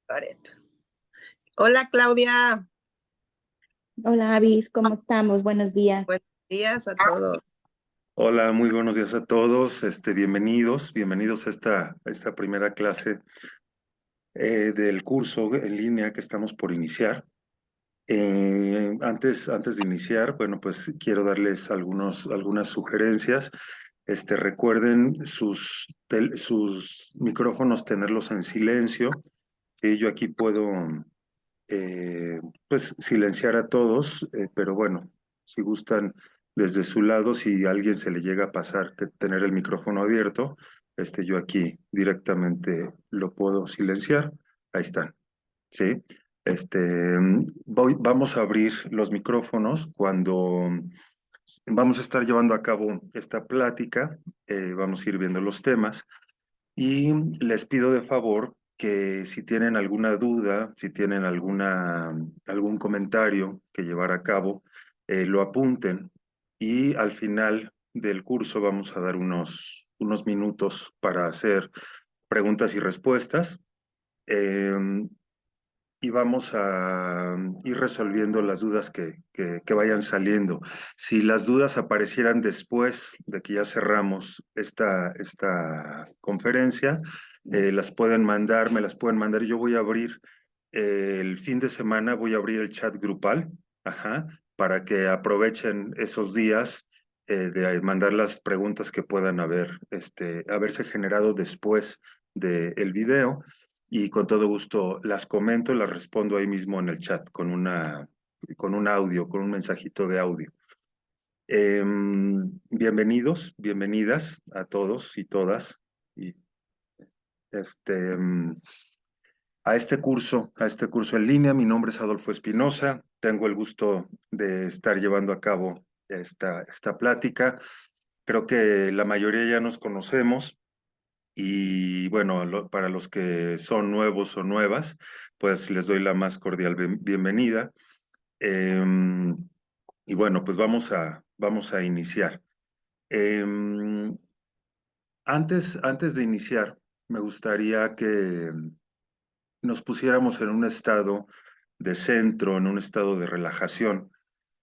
Pareto. Hola Claudia, Hola, Avis, ¿cómo estamos? Buenos días. buenos días a todos. Hola, muy buenos días a todos. Bienvenidos a esta primera clase del curso en línea que estamos por iniciar. Antes de iniciar, bueno, pues quiero darles algunas sugerencias. Recuerden sus micrófonos tenerlos en silencio. Sí, yo aquí puedo pues silenciar a todos, pero bueno, si gustan desde su lado, si a alguien se le llega a pasar que tener el micrófono abierto, yo aquí directamente lo puedo silenciar. Ahí están, ¿sí? Vamos a abrir los micrófonos cuando vamos a estar llevando a cabo esta plática, vamos a ir viendo los temas. Y les pido de favor que si tienen alguna duda, si tienen algún comentario que llevar a cabo, lo apunten. Y al final del curso vamos a dar unos minutos para hacer preguntas y respuestas. Y vamos a ir resolviendo las dudas que vayan saliendo. Si las dudas aparecieran después de que ya cerramos esta conferencia, me las pueden mandar. Yo voy a abrir el fin de semana, voy a abrir el chat grupal, para que aprovechen esos días de mandar las preguntas que puedan haberse generado después del video. Y con todo gusto las comento, las respondo ahí mismo en el chat con un audio, con un mensajito de audio. Bienvenidos, bienvenidas a todos y todas y este, a este curso en línea. Mi nombre es Adolfo Espinosa. Tengo el gusto de estar llevando a cabo esta plática. Creo que la mayoría ya nos conocemos. Y bueno, para los que son nuevos o nuevas, pues les doy la más cordial bienvenida. Y bueno, pues vamos a iniciar. Em, antes de iniciar, me gustaría que nos pusiéramos en un estado de centro, en un estado de relajación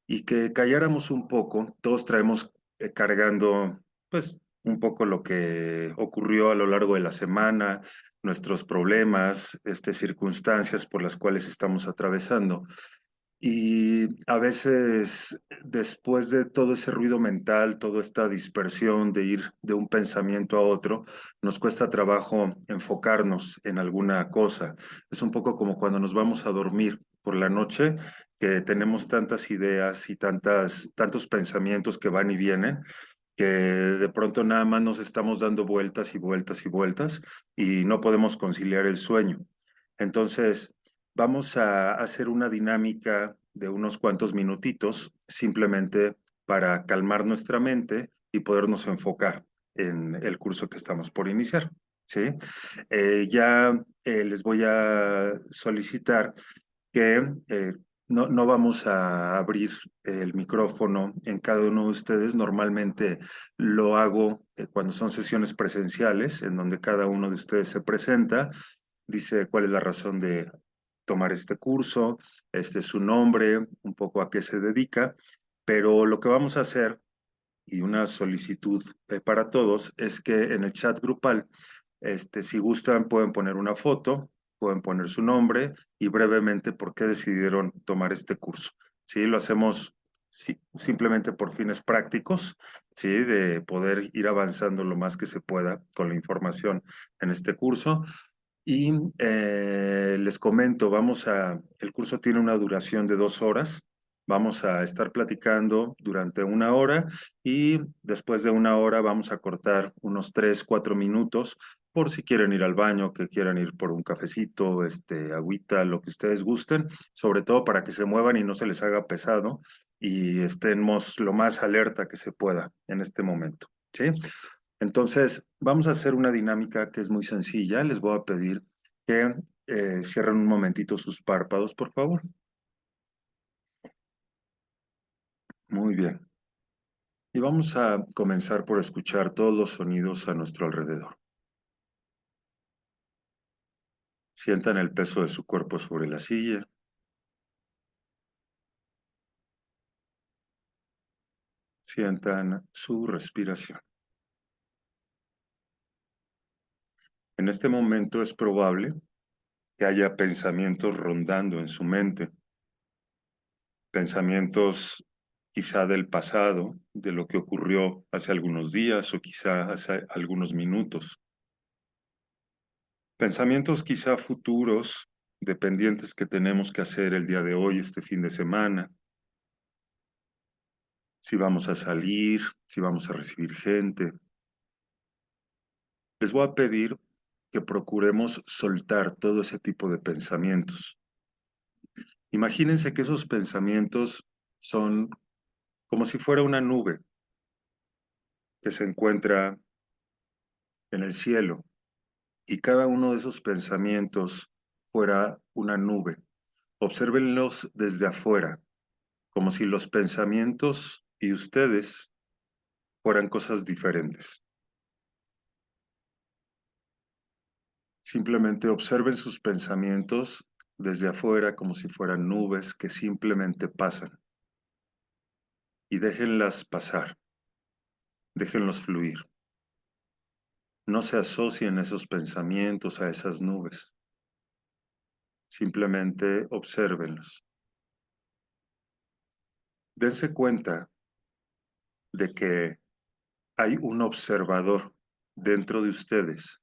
y que calláramos un poco. Todos traemos cargando, pues, un poco lo que ocurrió a lo largo de la semana, nuestros problemas, circunstancias por las cuales estamos atravesando. Y a veces, después de todo ese ruido mental, toda esta dispersión de ir de un pensamiento a otro, nos cuesta trabajo enfocarnos en alguna cosa. Es un poco como cuando nos vamos a dormir por la noche, que tenemos tantas ideas y tantos pensamientos que van y vienen, que de pronto nada más nos estamos dando vueltas y vueltas y vueltas y no podemos conciliar el sueño. Entonces, vamos a hacer una dinámica de unos cuantos minutitos simplemente para calmar nuestra mente y podernos enfocar en el curso que estamos por iniciar, ¿sí? Ya les voy a solicitar que no vamos a abrir el micrófono en cada uno de ustedes. Normalmente lo hago cuando son sesiones presenciales, en donde cada uno de ustedes se presenta, dice cuál es la razón de tomar este curso, su nombre, un poco a qué se dedica, pero lo que vamos a hacer, y una solicitud para todos, es que en el chat grupal, si gustan, pueden poner una foto, pueden poner su nombre y brevemente por qué decidieron tomar este curso. Sí, lo hacemos simplemente por fines prácticos, sí, de poder ir avanzando lo más que se pueda con la información en este curso. Y les comento, el curso tiene una duración de 2 horas. Vamos a estar platicando durante 1 hora y después de 1 hora vamos a cortar unos 3, 4 minutos por si quieren ir al baño, que quieran ir por un cafecito, agüita, lo que ustedes gusten, sobre todo para que se muevan y no se les haga pesado y estemos lo más alerta que se pueda en este momento, ¿sí? Entonces, vamos a hacer una dinámica que es muy sencilla. Les voy a pedir que cierren un momentito sus párpados, por favor. Muy bien. Y vamos a comenzar por escuchar todos los sonidos a nuestro alrededor. Sientan el peso de su cuerpo sobre la silla. Sientan su respiración. En este momento es probable que haya pensamientos rondando en su mente. Pensamientos quizá del pasado, de lo que ocurrió hace algunos días o quizá hace algunos minutos. Pensamientos quizá futuros, dependientes que tenemos que hacer el día de hoy, este fin de semana. Si vamos a salir, si vamos a recibir gente. Les voy a pedir que procuremos soltar todo ese tipo de pensamientos. Imagínense que esos pensamientos son como si fuera una nube que se encuentra en el cielo y cada uno de esos pensamientos fuera una nube. Obsérvenlos desde afuera, como si los pensamientos y ustedes fueran cosas diferentes. Simplemente observen sus pensamientos desde afuera como si fueran nubes que simplemente pasan. Y déjenlas pasar, déjenlos fluir. No se asocien esos pensamientos a esas nubes. Simplemente obsérvenlos. Dense cuenta de que hay un observador dentro de ustedes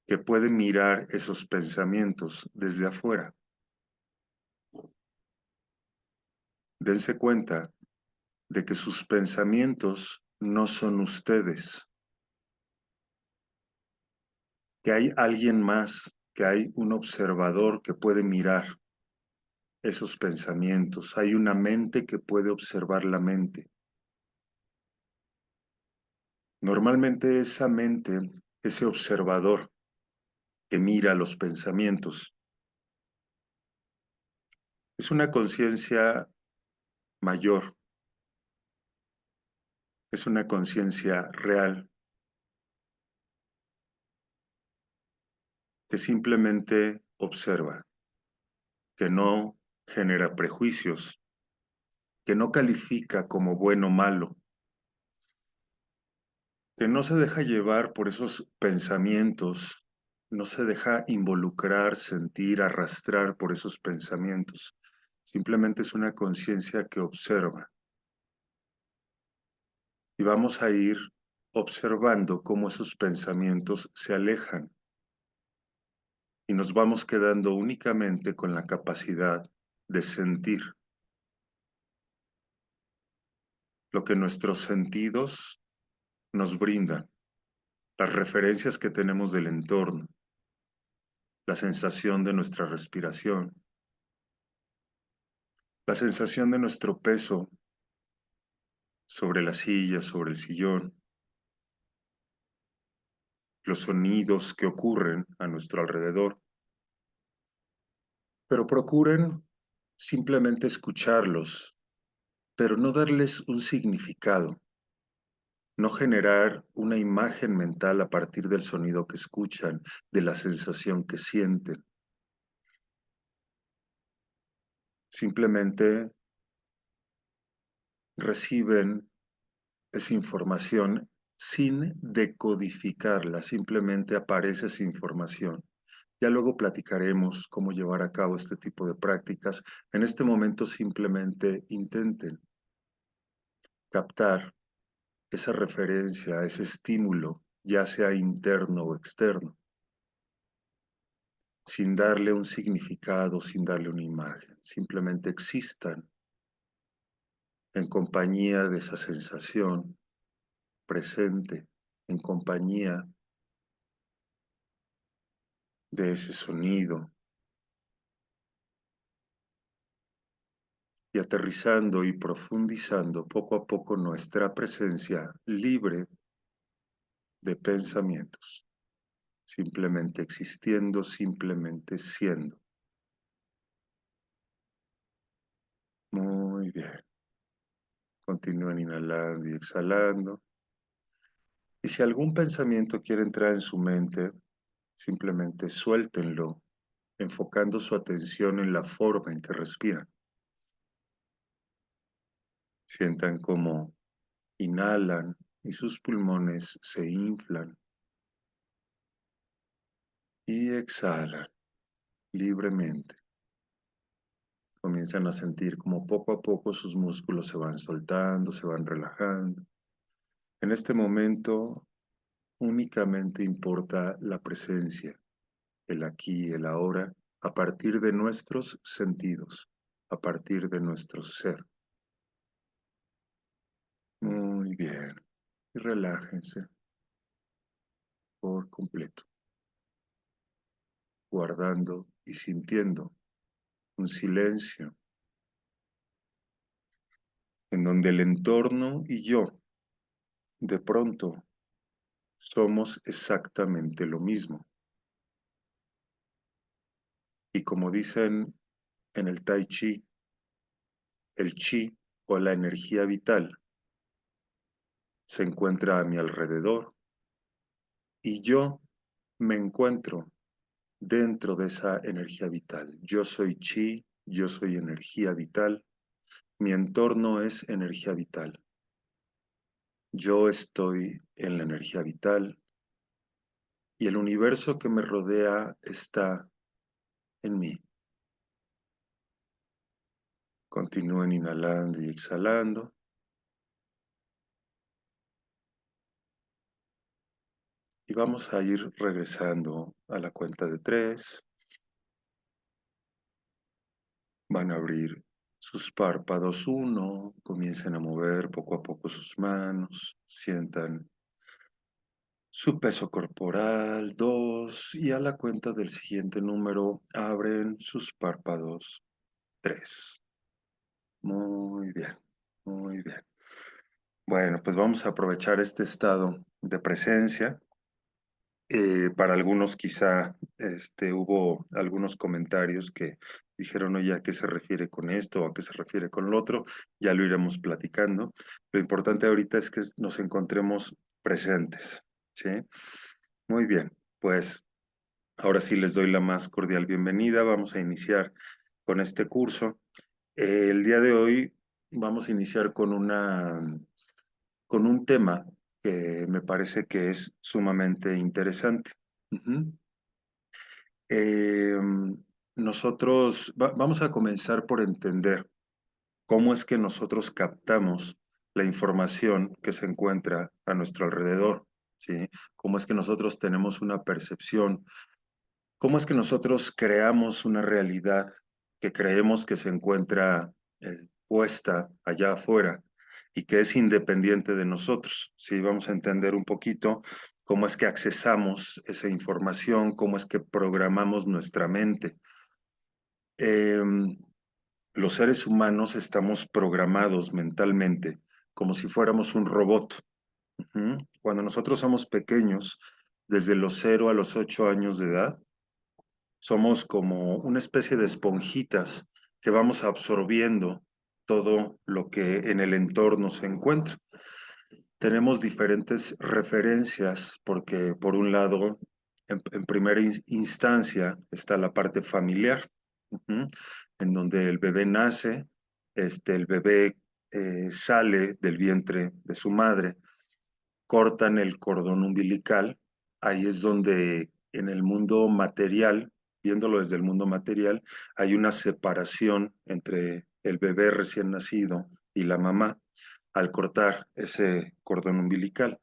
que puede mirar esos pensamientos desde afuera. Dense cuenta de que sus pensamientos no son ustedes, que hay alguien más, que hay un observador que puede mirar esos pensamientos, hay una mente que puede observar la mente. Normalmente esa mente, ese observador que mira los pensamientos, es una conciencia mayor, es una conciencia real, que simplemente observa, que no genera prejuicios, que no califica como bueno o malo, que no se deja llevar por esos pensamientos, no se deja involucrar, sentir, arrastrar por esos pensamientos. Simplemente es una conciencia que observa. Y vamos a ir observando cómo esos pensamientos se alejan. Y nos vamos quedando únicamente con la capacidad de sentir lo que nuestros sentidos nos brindan, las referencias que tenemos del entorno, la sensación de nuestra respiración, la sensación de nuestro peso sobre la silla, sobre el sillón, los sonidos que ocurren a nuestro alrededor. Pero procuren simplemente escucharlos, pero no darles un significado, no generar una imagen mental a partir del sonido que escuchan, de la sensación que sienten. Simplemente reciben esa información sin decodificarla, simplemente aparece esa información. Ya luego platicaremos cómo llevar a cabo este tipo de prácticas. En este momento simplemente intenten captar esa referencia, ese estímulo, ya sea interno o externo, sin darle un significado, sin darle una imagen. Simplemente existan en compañía de esa sensación presente, en compañía de ese sonido, y aterrizando y profundizando poco a poco nuestra presencia libre de pensamientos, simplemente existiendo, simplemente siendo. Muy bien. Continúen inhalando y exhalando. Y si algún pensamiento quiere entrar en su mente, simplemente suéltenlo enfocando su atención en la forma en que respiran. Sientan cómo inhalan y sus pulmones se inflan y exhalan libremente. Comienzan a sentir como poco a poco sus músculos se van soltando, se van relajando. En este momento únicamente importa la presencia, el aquí y el ahora, a partir de nuestros sentidos, a partir de nuestro ser. Muy bien. Y relájense por completo, guardando y sintiendo un silencio en donde el entorno y yo, de pronto, somos exactamente lo mismo. Y como dicen en el Tai Chi, el chi o la energía vital se encuentra a mi alrededor y yo me encuentro dentro de esa energía vital. Yo soy chi, yo soy energía vital, mi entorno es energía vital. Yo estoy en la energía vital y el universo que me rodea está en mí. Continúen inhalando y exhalando. Y vamos a ir regresando a la cuenta de 3. Van a abrir sus párpados 1, comiencen a mover poco a poco sus manos, sientan su peso corporal 2 y a la cuenta del siguiente número abren sus párpados 3. Muy bien, muy bien. Bueno, pues vamos a aprovechar este estado de presencia. Para algunos quizá hubo algunos comentarios que dijeron, oye, ¿a qué se refiere con esto? ¿A qué se refiere con lo otro? Ya lo iremos platicando. Lo importante ahorita es que nos encontremos presentes, ¿sí? Muy bien, pues ahora sí les doy la más cordial bienvenida. Vamos a iniciar con este curso. El día de hoy vamos a iniciar con un tema que me parece que es sumamente interesante. Uh-huh. Nosotros vamos a comenzar por entender cómo es que nosotros captamos la información que se encuentra a nuestro alrededor, ¿sí? Cómo es que nosotros tenemos una percepción, cómo es que nosotros creamos una realidad que creemos que se encuentra puesta allá afuera y que es independiente de nosotros, ¿sí? Vamos a entender un poquito cómo es que accesamos esa información, cómo es que programamos nuestra mente. Los seres humanos estamos programados mentalmente como si fuéramos un robot. Cuando nosotros somos pequeños, desde los 0 a los 8 años de edad, somos como una especie de esponjitas que vamos absorbiendo todo lo que en el entorno se encuentra. Tenemos diferentes referencias porque, por un lado, en primera instancia está la parte familiar, en donde el bebé nace, el bebé sale del vientre de su madre, cortan el cordón umbilical, ahí es donde en el mundo material, viéndolo desde el mundo material, hay una separación entre el bebé recién nacido y la mamá al cortar ese cordón umbilical.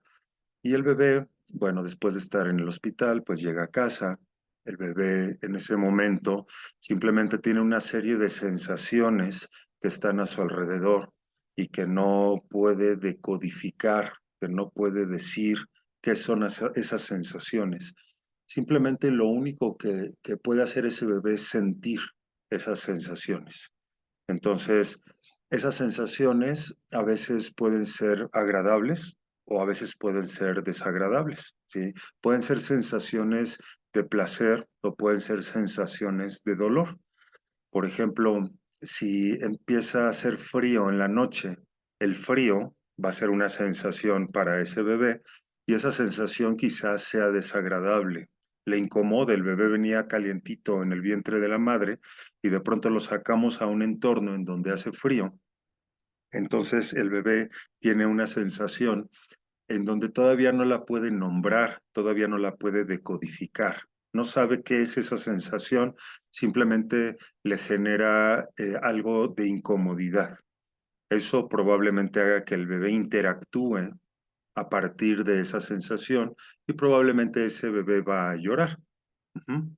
Y el bebé, bueno, después de estar en el hospital, pues llega a casa. El bebé en ese momento simplemente tiene una serie de sensaciones que están a su alrededor y que no puede decodificar, que no puede decir qué son esas sensaciones. Simplemente lo único que puede hacer ese bebé es sentir esas sensaciones. Entonces, esas sensaciones a veces pueden ser agradables o a veces pueden ser desagradables, ¿sí? Pueden ser sensaciones de placer o pueden ser sensaciones de dolor. Por ejemplo, si empieza a hacer frío en la noche, el frío va a ser una sensación para ese bebé y esa sensación quizás sea desagradable le incomoda, el bebé venía calientito en el vientre de la madre y de pronto lo sacamos a un entorno en donde hace frío. Entonces el bebé tiene una sensación en donde todavía no la puede nombrar, todavía no la puede decodificar. No sabe qué es esa sensación, simplemente le genera algo de incomodidad. Eso probablemente haga que el bebé interactúe a partir de esa sensación y probablemente ese bebé va a llorar. Ujú.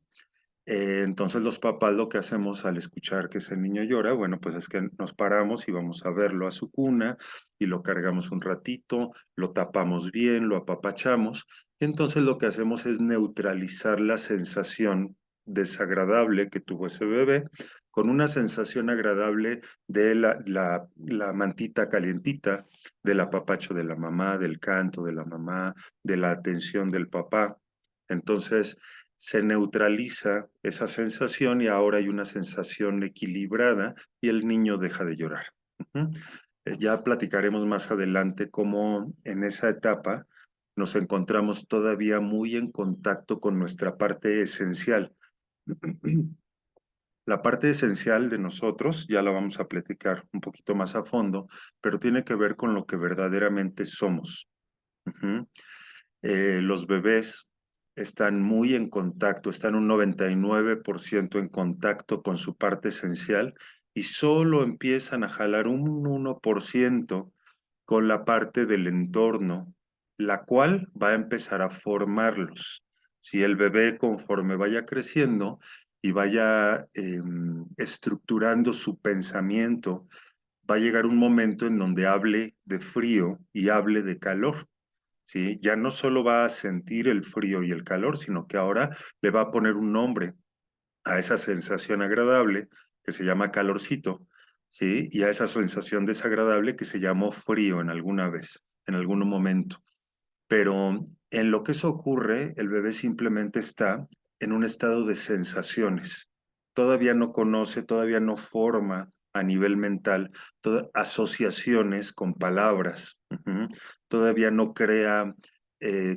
Entonces los papás lo que hacemos al escuchar que ese niño llora, bueno, pues es que nos paramos y vamos a verlo a su cuna y lo cargamos un ratito, lo tapamos bien, lo apapachamos. Y entonces lo que hacemos es neutralizar la sensación desagradable que tuvo ese bebé con una sensación agradable de la mantita calientita, del apapacho de la mamá, del canto de la mamá, de la atención del papá. Entonces, se neutraliza esa sensación y ahora hay una sensación equilibrada y el niño deja de llorar. Ya platicaremos más adelante cómo en esa etapa nos encontramos todavía muy en contacto con nuestra parte esencial. La parte esencial de nosotros, ya la vamos a platicar un poquito más a fondo, pero tiene que ver con lo que verdaderamente somos. Los bebés están muy en contacto, están un 99% en contacto con su parte esencial y solo empiezan a jalar un 1% con la parte del entorno, la cual va a empezar a formarlos. Si el bebé conforme vaya creciendo y vaya estructurando su pensamiento, va a llegar un momento en donde hable de frío y hable de calor. ¿Sí? Ya no solo va a sentir el frío y el calor, sino que ahora le va a poner un nombre a esa sensación agradable que se llama calorcito, ¿sí? Y a esa sensación desagradable que se llamó frío en alguna vez, en algún momento. Pero en lo que eso ocurre, el bebé simplemente está en un estado de sensaciones. Todavía no conoce, todavía no forma a nivel mental asociaciones con palabras. Todavía no crea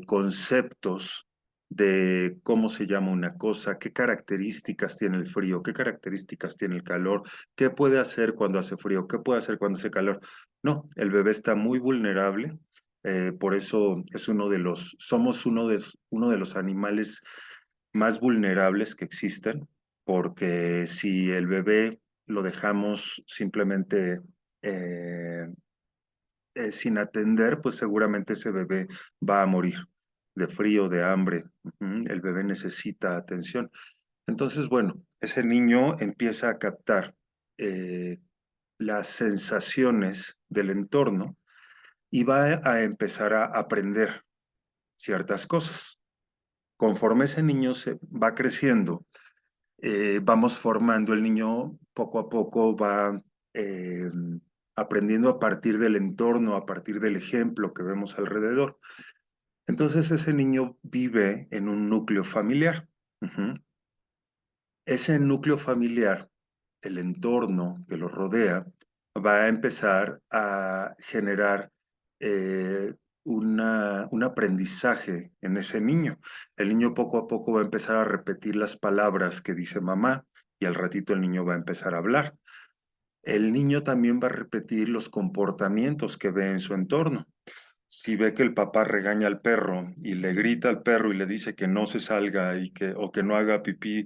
conceptos de cómo se llama una cosa, qué características tiene el frío, qué características tiene el calor, qué puede hacer cuando hace frío, qué puede hacer cuando hace calor. No, el bebé está muy vulnerable. Por eso es somos uno de los animales más vulnerables que existen, porque si el bebé lo dejamos simplemente eh, sin atender, pues seguramente ese bebé va a morir de frío, de hambre. El bebé necesita atención. Entonces, bueno, ese niño empieza a captar las sensaciones del entorno y va a empezar a aprender ciertas cosas. Conforme ese niño se va creciendo, vamos formando, el niño poco a poco va eh, aprendiendo a partir del entorno, a partir del ejemplo que vemos alrededor. Entonces ese niño vive en un núcleo familiar. Ese núcleo familiar, el entorno que lo rodea, va a empezar a generar un aprendizaje en ese niño. El niño poco a poco va a empezar a repetir las palabras que dice mamá y al ratito el niño va a empezar a hablar. El niño también va a repetir los comportamientos que ve en su entorno. Si ve que el papá regaña al perro y le grita al perro y le dice que no se salga o que no haga pipí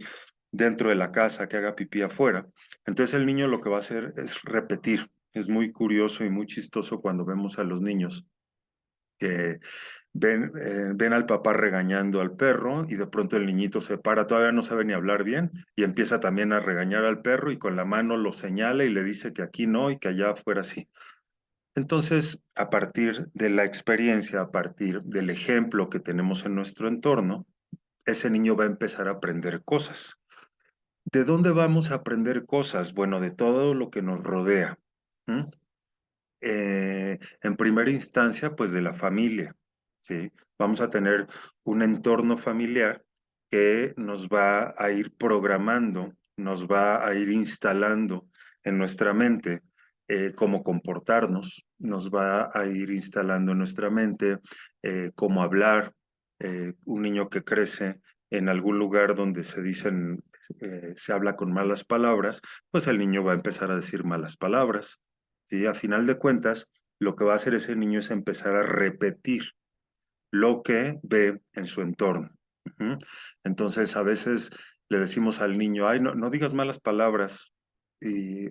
dentro de la casa, que haga pipí afuera, entonces el niño lo que va a hacer es repetir. Es muy curioso y muy chistoso cuando vemos a los niños que ven al papá regañando al perro y de pronto el niñito se para, todavía no sabe ni hablar bien y empieza también a regañar al perro y con la mano lo señala y le dice que aquí no y que allá afuera sí. Entonces, a partir de la experiencia, a partir del ejemplo que tenemos en nuestro entorno, ese niño va a empezar a aprender cosas. ¿De dónde vamos a aprender cosas? Bueno, de todo lo que nos rodea. En primera instancia, pues de la familia, ¿sí? Vamos a tener un entorno familiar que nos va a ir programando, nos va a ir instalando en nuestra mente cómo comportarnos, nos va a ir instalando en nuestra mente cómo hablar. Un niño que crece en algún lugar donde se dicen, se habla con malas palabras, pues el niño va a empezar a decir malas palabras. ¿Sí? A final de cuentas, lo que va a hacer ese niño es empezar a repetir lo que ve en su entorno. Ujú. Entonces, a veces le decimos al niño, ay, no digas malas palabras,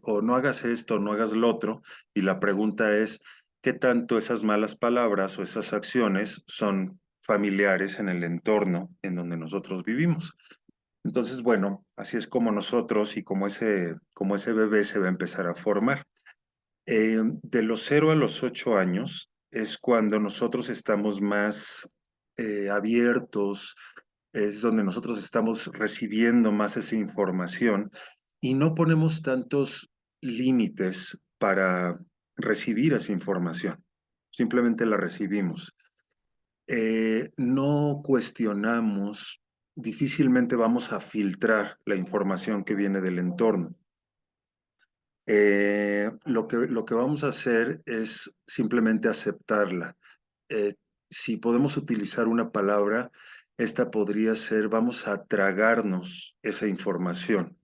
o no hagas esto, no hagas lo otro, y la pregunta es, ¿qué tanto esas malas palabras o esas acciones son familiares en el entorno en donde nosotros vivimos? Entonces, bueno, así es como nosotros y como ese bebé se va a empezar a formar. De los 0 a los 8 años es cuando nosotros estamos más abiertos, es donde nosotros estamos recibiendo más esa información y no ponemos tantos límites para recibir esa información. Simplemente la recibimos. No cuestionamos, difícilmente vamos a filtrar la información que viene del entorno. Lo que vamos a hacer es simplemente aceptarla. Eh, si podemos utilizar una palabra, esta podría ser, vamos a tragarnos esa información,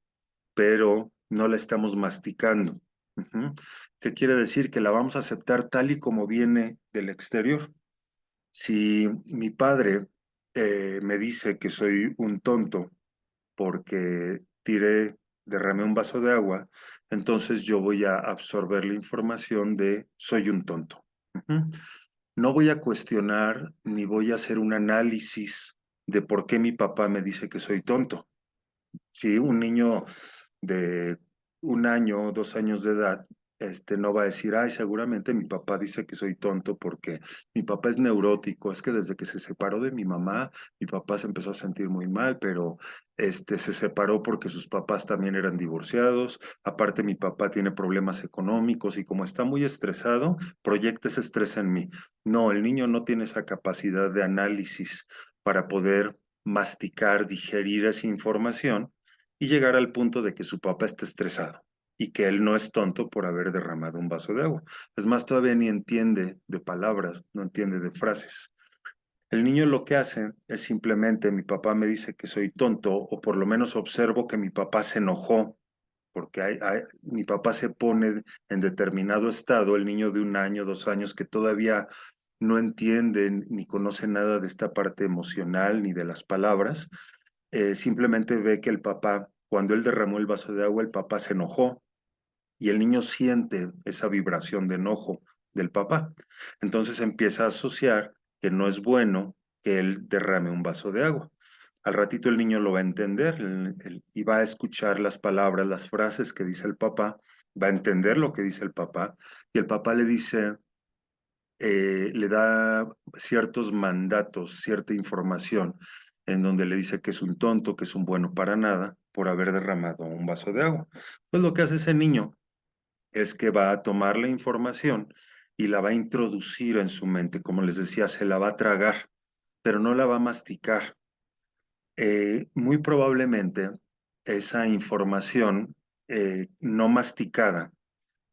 pero no la estamos masticando. Ujú. ¿Qué quiere decir? Que la vamos a aceptar tal y como viene del exterior. Si mi padre me dice que soy un tonto, porque derramé un vaso de agua, entonces yo voy a absorber la información de soy un tonto. Ujú. No voy a cuestionar ni voy a hacer un análisis de por qué mi papá me dice que soy tonto. Si un niño de 1 año, 2 años de edad, no va a decir, ay, seguramente mi papá dice que soy tonto porque mi papá es neurótico, es que desde que se separó de mi mamá, mi papá se empezó a sentir muy mal, pero se separó porque sus papás también eran divorciados, aparte mi papá tiene problemas económicos y como está muy estresado, proyecta ese estrés en mí. No, el niño no tiene esa capacidad de análisis para poder masticar, digerir esa información y llegar al punto de que su papá esté estresado y que él no es tonto por haber derramado un vaso de agua. Es más, todavía ni entiende de palabras, no entiende de frases. El niño lo que hace es simplemente, mi papá me dice que soy tonto, o por lo menos observo que mi papá se enojó, porque mi papá se pone en determinado estado, el niño de 1 año, 2 años, que todavía no entiende ni conoce nada de esta parte emocional ni de las palabras, simplemente ve que el papá, cuando él derramó el vaso de agua, el papá se enojó y el niño siente esa vibración de enojo del papá. Entonces empieza a asociar que no es bueno que él derrame un vaso de agua. Al ratito el niño lo va a entender y va a escuchar las palabras, las frases que dice el papá, va a entender lo que dice el papá y el papá le dice, le da ciertos mandatos, cierta información, en donde le dice que es un tonto, que es un bueno para nada, por haber derramado un vaso de agua. Pues lo que hace ese niño es que va a tomar la información y la va a introducir en su mente, como les decía, se la va a tragar, pero no la va a masticar. Muy probablemente esa información no masticada,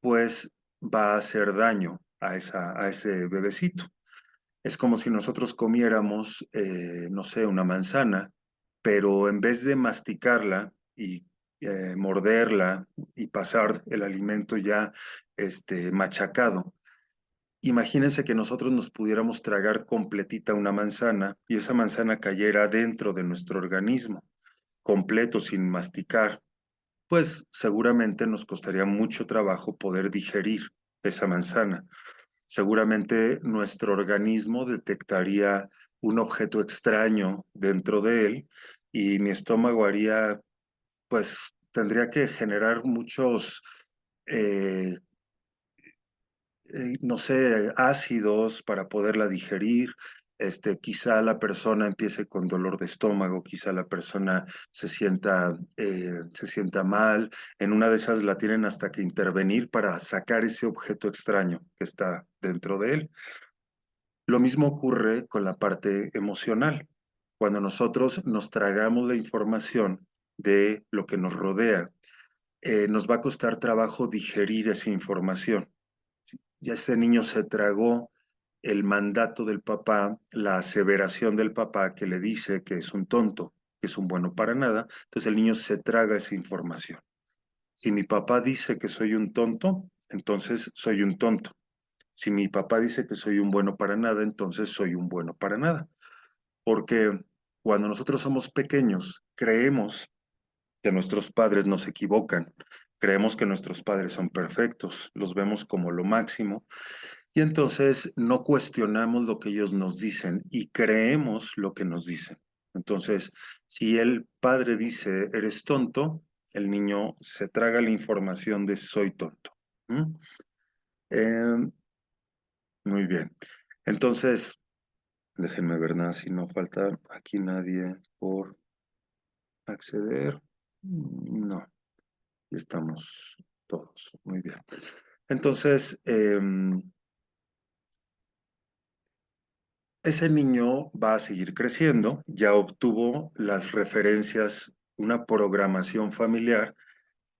pues va a hacer daño a ese bebecito. Es como si nosotros comiéramos, no sé, una manzana, pero en vez de masticarla y morderla y pasar el alimento ya machacado, imagínense que nosotros nos pudiéramos tragar completita una manzana y esa manzana cayera dentro de nuestro organismo, completo, sin masticar, pues seguramente nos costaría mucho trabajo poder digerir esa manzana. Seguramente nuestro organismo detectaría un objeto extraño dentro de él y mi estómago haría, pues tendría que generar muchos, eh, no sé, ácidos para poderla digerir. Quizá la persona empiece con dolor de estómago, quizá la persona se sienta mal. En una de esas la tienen hasta que intervenir para sacar ese objeto extraño que está dentro de él. Lo mismo ocurre con la parte emocional. Cuando nosotros nos tragamos la información de lo que nos rodea, nos va a costar trabajo digerir esa información. Ya este niño se tragó el mandato del papá, la aseveración del papá que le dice que es un tonto. que es un bueno para nada, entonces el niño se traga esa información. Si mi papá dice que soy un tonto, entonces soy un tonto. Si mi papá dice que soy un bueno para nada, entonces soy un bueno para nada. Porque cuando nosotros somos pequeños, creemos que nuestros padres nos equivocan, creemos que nuestros padres son perfectos, los vemos como lo máximo, y entonces no cuestionamos lo que ellos nos dicen y creemos lo que nos dicen. Entonces, si el padre dice, eres tonto, el niño se traga la información de soy tonto. ¿Mm? Muy bien. Entonces, déjenme ver nada si no falta aquí nadie por acceder. No, ya estamos todos. Muy bien. Entonces, ese niño va a seguir creciendo, ya obtuvo las referencias, una programación familiar.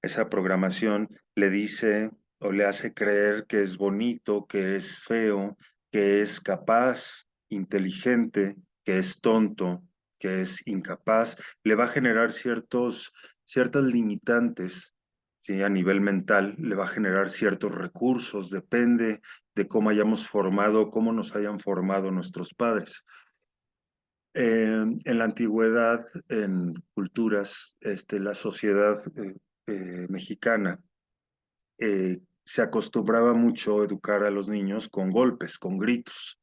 Esa programación le dice o le hace creer que es bonito, que es feo, que es capaz, inteligente, que es tonto, que es incapaz. Le va a generar ciertas limitantes, ¿sí? A nivel mental, le va a generar ciertos recursos, depende de cómo hayamos formado, cómo nos hayan formado nuestros padres. En la antigüedad, en culturas, la sociedad mexicana se acostumbraba mucho a educar a los niños con golpes, con gritos.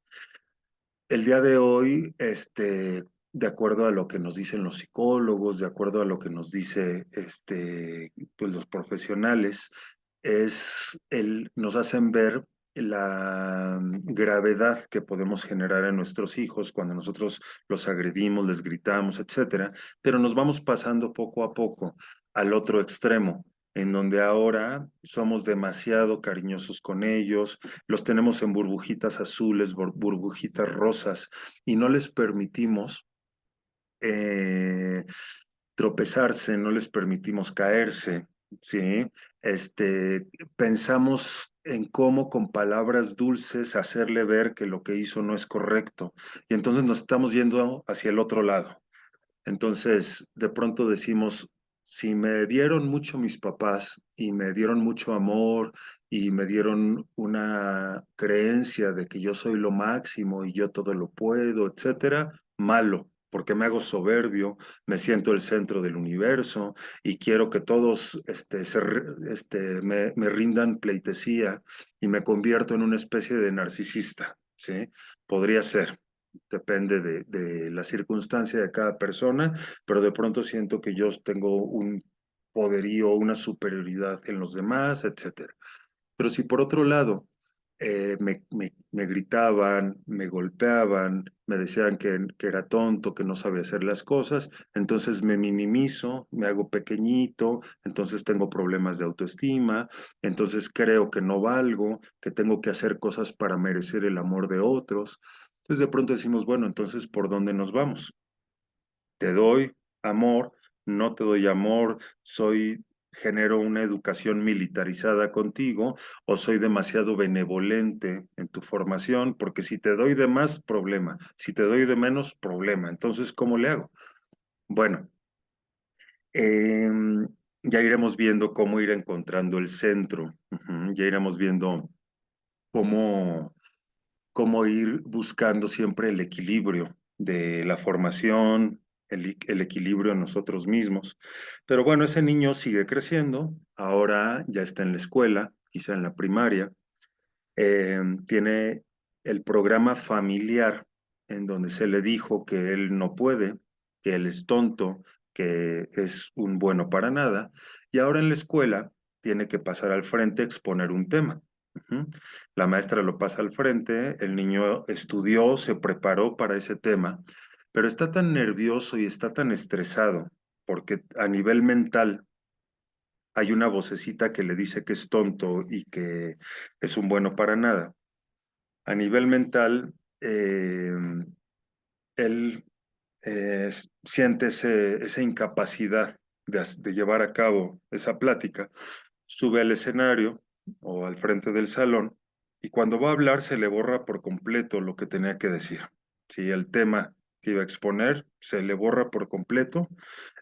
El día de hoy, de acuerdo a lo que nos dicen los psicólogos, de acuerdo a lo que nos dice pues los profesionales, nos hacen ver la gravedad que podemos generar en nuestros hijos cuando nosotros los agredimos, les gritamos, etcétera, pero nos vamos pasando poco a poco al otro extremo, en donde ahora somos demasiado cariñosos con ellos, los tenemos en burbujitas azules, burbujitas rosas, y no les permitimos eh, tropezarse, no les permitimos caerse, ¿sí? Pensamos en cómo con palabras dulces hacerle ver que lo que hizo no es correcto, y entonces nos estamos yendo hacia el otro lado. Entonces, de pronto decimos, si me dieron mucho mis papás y me dieron mucho amor y me dieron una creencia de que yo soy lo máximo y yo todo lo puedo, etcétera, malo, porque me hago soberbio, me siento el centro del universo y quiero que todos me rindan pleitesía y me convierto en una especie de narcisista, ¿sí? Podría ser. Depende de la circunstancia de cada persona, pero de pronto siento que yo tengo un poderío, una superioridad en los demás, etcétera. Pero si por otro lado me gritaban, me golpeaban, me decían que era tonto, que no sabía hacer las cosas, entonces me minimizo, me hago pequeñito, entonces tengo problemas de autoestima, entonces creo que no valgo, que tengo que hacer cosas para merecer el amor de otros. Entonces de pronto decimos, bueno, entonces ¿por dónde nos vamos? Te doy amor, no te doy amor, genero una educación militarizada contigo o soy demasiado benevolente en tu formación, porque si te doy de más, problema, si te doy de menos, problema. Entonces, ¿cómo le hago? Bueno, ya iremos viendo cómo ir encontrando el centro. Ya iremos viendo cómo ir buscando siempre el equilibrio de la formación, el equilibrio en nosotros mismos. Pero bueno, ese niño sigue creciendo, ahora ya está en la escuela, quizá en la primaria, tiene el programa familiar en donde se le dijo que él no puede, que él es tonto, que es un bueno para nada, y ahora en la escuela tiene que pasar al frente a exponer un tema. La maestra lo pasa al frente, el niño estudió, se preparó para ese tema, pero está tan nervioso y está tan estresado porque a nivel mental hay una vocecita que le dice que es tonto y que es un bueno para nada. A nivel mental, él siente esa incapacidad de llevar a cabo esa plática, sube al escenario o al frente del salón y cuando va a hablar se le borra por completo lo que tenía que decir. Sí, el tema que iba a exponer, se le borra por completo,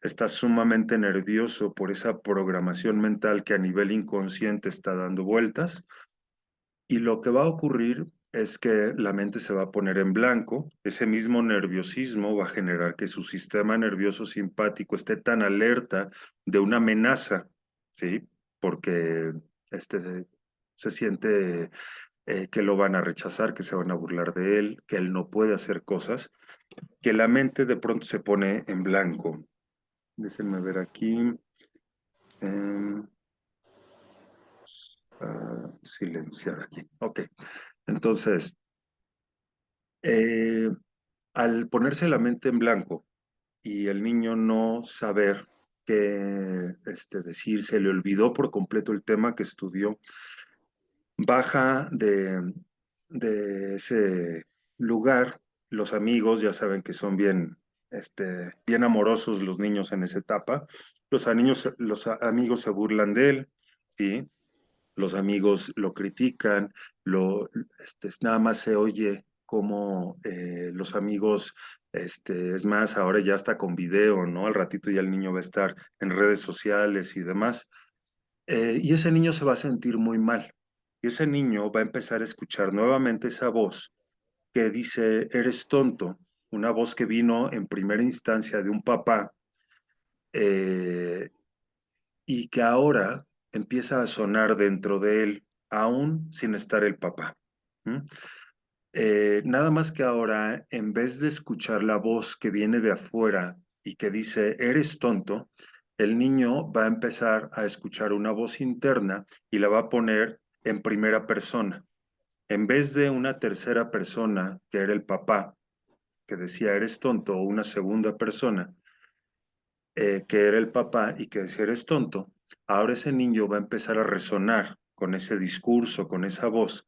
está sumamente nervioso por esa programación mental que a nivel inconsciente está dando vueltas, y lo que va a ocurrir es que la mente se va a poner en blanco, ese mismo nerviosismo va a generar que su sistema nervioso simpático esté tan alerta de una amenaza, ¿sí? Porque se siente que lo van a rechazar, que se van a burlar de él, que él no puede hacer cosas, que la mente de pronto se pone en blanco. Déjenme ver aquí. Silenciar aquí. Ok. Entonces, al ponerse la mente en blanco y el niño no saber qué decir, se le olvidó por completo el tema que estudió, baja de ese lugar. Los amigos ya saben que son bien amorosos los niños en esa etapa. Los amigos se burlan de él, ¿sí? Los amigos lo critican, nada más se oye como los amigos, es más, ahora ya está con video, ¿no? Al ratito ya el niño va a estar en redes sociales y demás. Y ese niño se va a sentir muy mal. Y ese niño va a empezar a escuchar nuevamente esa voz que dice, eres tonto, una voz que vino en primera instancia de un papá, eh, y que ahora empieza a sonar dentro de él, aún sin estar el papá. ¿Mm? Nada más que ahora, en vez de escuchar la voz que viene de afuera y que dice, eres tonto, el niño va a empezar a escuchar una voz interna y la va a poner en primera persona. En vez de una tercera persona, que era el papá, que decía, eres tonto, o una segunda persona, que era el papá y que decía eres tonto, ahora ese niño va a empezar a resonar con ese discurso, con esa voz,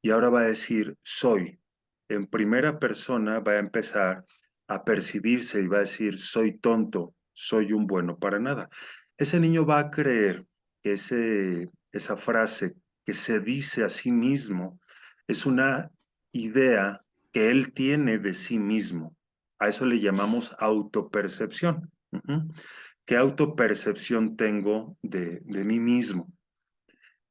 y ahora va a decir soy. En primera persona va a empezar a percibirse y va a decir soy tonto, soy un bueno para nada. Ese niño va a creer que esa frase que se dice a sí mismo es una idea que él tiene de sí mismo. A eso le llamamos autopercepción. ¿Qué autopercepción tengo de mí mismo?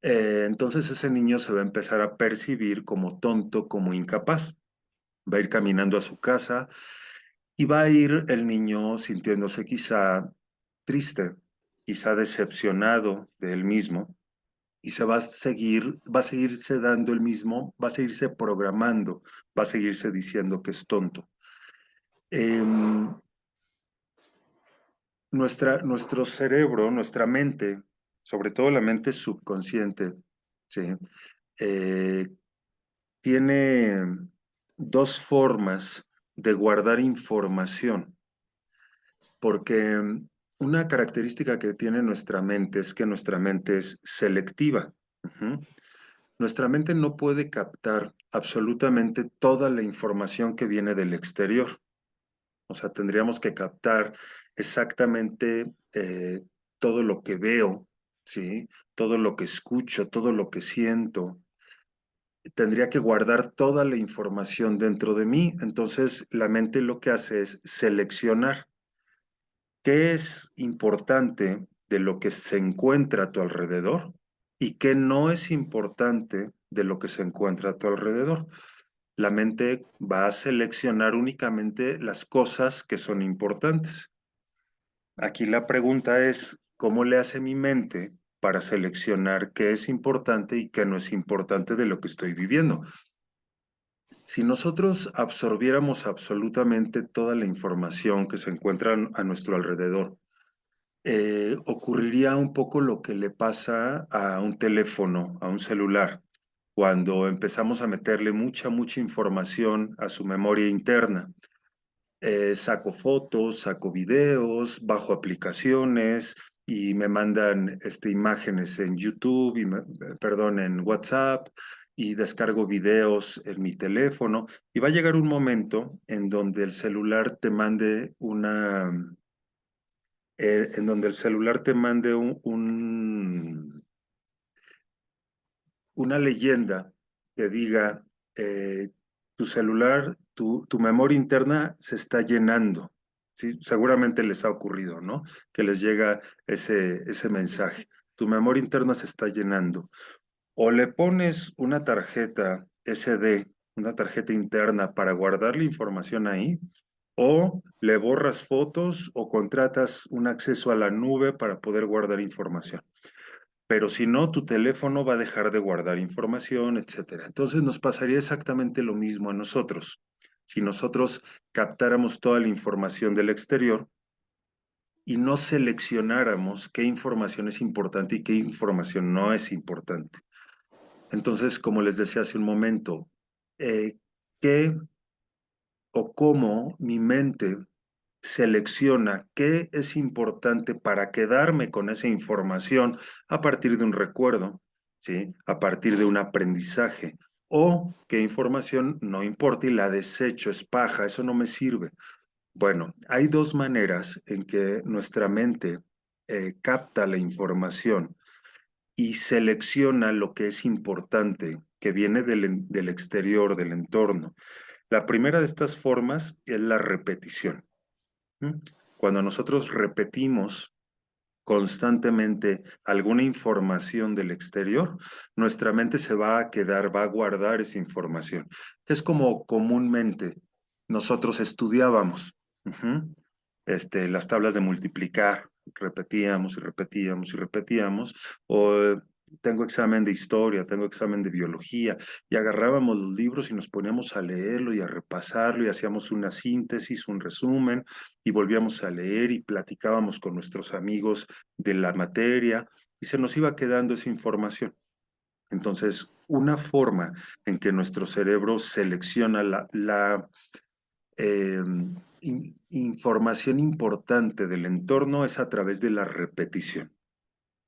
Entonces ese niño se va a empezar a percibir como tonto, como incapaz. Va a ir caminando a su casa y va a ir el niño sintiéndose quizá triste, quizá decepcionado de él mismo, y va a seguirse dando el mismo, va a seguirse programando, va a seguirse diciendo que es tonto. Nuestro cerebro, nuestra mente, sobre todo la mente subconsciente, ¿sí? Eh, tiene dos formas de guardar información, porque una característica que tiene nuestra mente es que nuestra mente es selectiva. Ujú. Nuestra mente no puede captar absolutamente toda la información que viene del exterior. O sea, tendríamos que captar exactamente todo lo que veo, ¿sí? Todo lo que escucho, todo lo que siento. Tendría que guardar toda la información dentro de mí. Entonces, la mente lo que hace es seleccionar qué es importante de lo que se encuentra a tu alrededor y qué no es importante de lo que se encuentra a tu alrededor. La mente va a seleccionar únicamente las cosas que son importantes. Aquí la pregunta es, ¿cómo le hace mi mente para seleccionar qué es importante y qué no es importante de lo que estoy viviendo? Si nosotros absorbiéramos absolutamente toda la información que se encuentra a nuestro alrededor, ocurriría un poco lo que le pasa a un teléfono, a un celular, cuando empezamos a meterle mucha información a su memoria interna. Saco fotos, saco videos, bajo aplicaciones y me mandan imágenes en YouTube, perdón, en WhatsApp, y descargo videos en mi teléfono. Y va a llegar un momento en donde el celular te mande una leyenda que diga, tu celular, tu memoria interna se está llenando. Sí, seguramente les ha ocurrido, ¿no? Que les llega ese mensaje. Tu memoria interna se está llenando. O le pones una tarjeta SD, una tarjeta interna para guardar la información ahí, o le borras fotos o contratas un acceso a la nube para poder guardar información. Pero si no, tu teléfono va a dejar de guardar información, etcétera. Entonces nos pasaría exactamente lo mismo a nosotros. Si nosotros captáramos toda la información del exterior y no seleccionáramos qué información es importante y qué información no es importante. Entonces, como les decía hace un momento, ¿qué o cómo mi mente selecciona qué es importante para quedarme con esa información a partir de un recuerdo, ¿sí? A partir de un aprendizaje, o qué información no importa y la desecho, es paja, eso no me sirve? Bueno, hay dos maneras en que nuestra mente capta la información y selecciona lo que es importante, que viene del exterior, del entorno. La primera de estas formas es la repetición. Cuando nosotros repetimos constantemente alguna información del exterior, nuestra mente se va a quedar, va a guardar esa información. Es como comúnmente nosotros estudiábamos. Las tablas de multiplicar, repetíamos y repetíamos y repetíamos, o tengo examen de historia, tengo examen de biología, y agarrábamos los libros y nos poníamos a leerlo y a repasarlo y hacíamos una síntesis, un resumen, y volvíamos a leer y platicábamos con nuestros amigos de la materia y se nos iba quedando esa información. Entonces, una forma en que nuestro cerebro selecciona la información importante del entorno es a través de la repetición.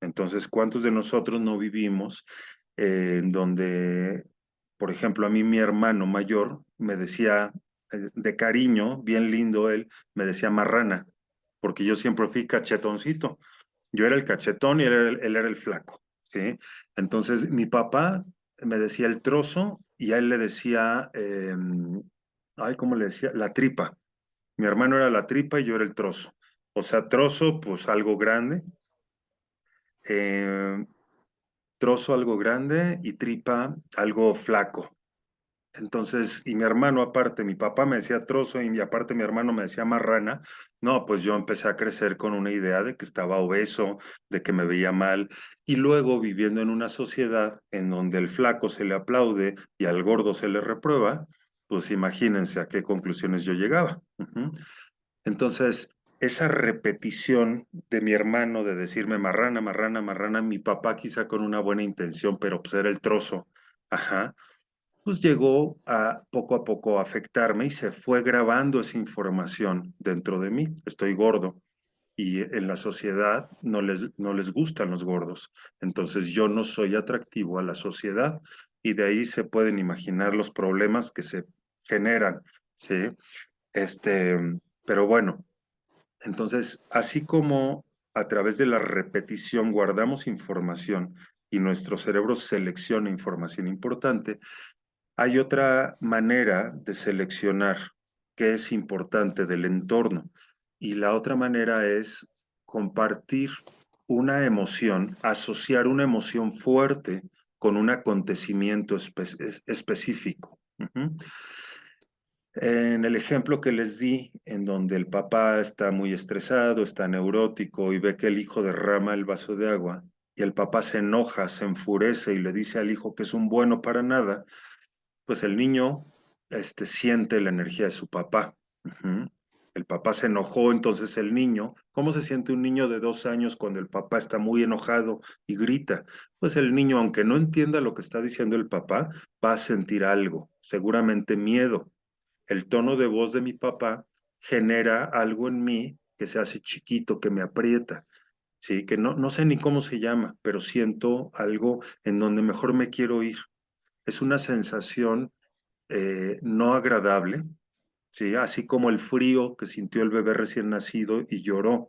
Entonces, ¿cuántos de nosotros no vivimos en donde, por ejemplo, a mí mi hermano mayor me decía, de cariño, bien lindo él, me decía marrana, porque yo siempre fui cachetoncito. Yo era el cachetón y él era el flaco, ¿sí? Entonces, mi papá me decía el trozo y a él le decía, ay, ¿cómo le decía? La tripa. Mi hermano era la tripa y yo era el trozo. O sea, trozo, pues algo grande, eh, trozo algo grande y tripa algo flaco. Entonces, y mi hermano aparte, mi papá me decía trozo y aparte mi hermano me decía marrana. No, pues yo empecé a crecer con una idea de que estaba obeso, de que me veía mal, y luego viviendo en una sociedad en donde el flaco se le aplaude y al gordo se le reprueba, pues imagínense a qué conclusiones yo llegaba. Entonces, esa repetición de mi hermano de decirme marrana, marrana, marrana, mi papá quizá con una buena intención, pero pues era el trozo, ajá, pues llegó a poco a afectarme y se fue grabando esa información dentro de mí. Estoy gordo y en la sociedad no les gustan los gordos. Entonces yo no soy atractivo a la sociedad y de ahí se pueden imaginar los problemas que se generan, ¿sí? Pero bueno, entonces, así como a través de la repetición guardamos información y nuestro cerebro selecciona información importante, hay otra manera de seleccionar qué es importante del entorno. Y la otra manera es compartir una emoción, asociar una emoción fuerte con un acontecimiento específico. En el ejemplo que les di, en donde el papá está muy estresado, está neurótico y ve que el hijo derrama el vaso de agua, y el papá se enoja, se enfurece y le dice al hijo que es un bueno para nada, pues el niño siente la energía de su papá. El papá se enojó, entonces el niño, ¿cómo se siente un niño de 2 años cuando el papá está muy enojado y grita? Pues el niño, aunque no entienda lo que está diciendo el papá, va a sentir algo, seguramente miedo. El tono de voz de mi papá genera algo en mí que se hace chiquito, que me aprieta, ¿sí? Que no sé ni cómo se llama, pero siento algo en donde mejor me quiero ir. Es una sensación no agradable, ¿sí? Así como el frío que sintió el bebé recién nacido y lloró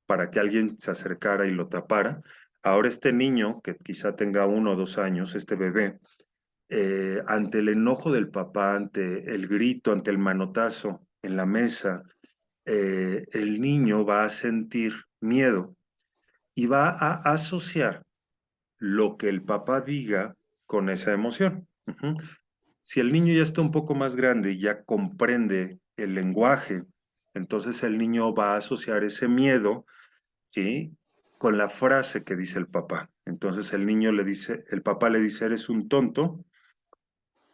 para que alguien se acercara y lo tapara. Ahora este niño, que quizá tenga 1 o 2 años, este bebé, ante el enojo del papá, ante el grito, ante el manotazo en la mesa, el niño va a sentir miedo y va a asociar lo que el papá diga con esa emoción. Si el niño ya está un poco más grande y ya comprende el lenguaje, entonces el niño va a asociar ese miedo, ¿sí?, con la frase que dice el papá. Entonces el niño le dice, el papá le dice, eres un tonto,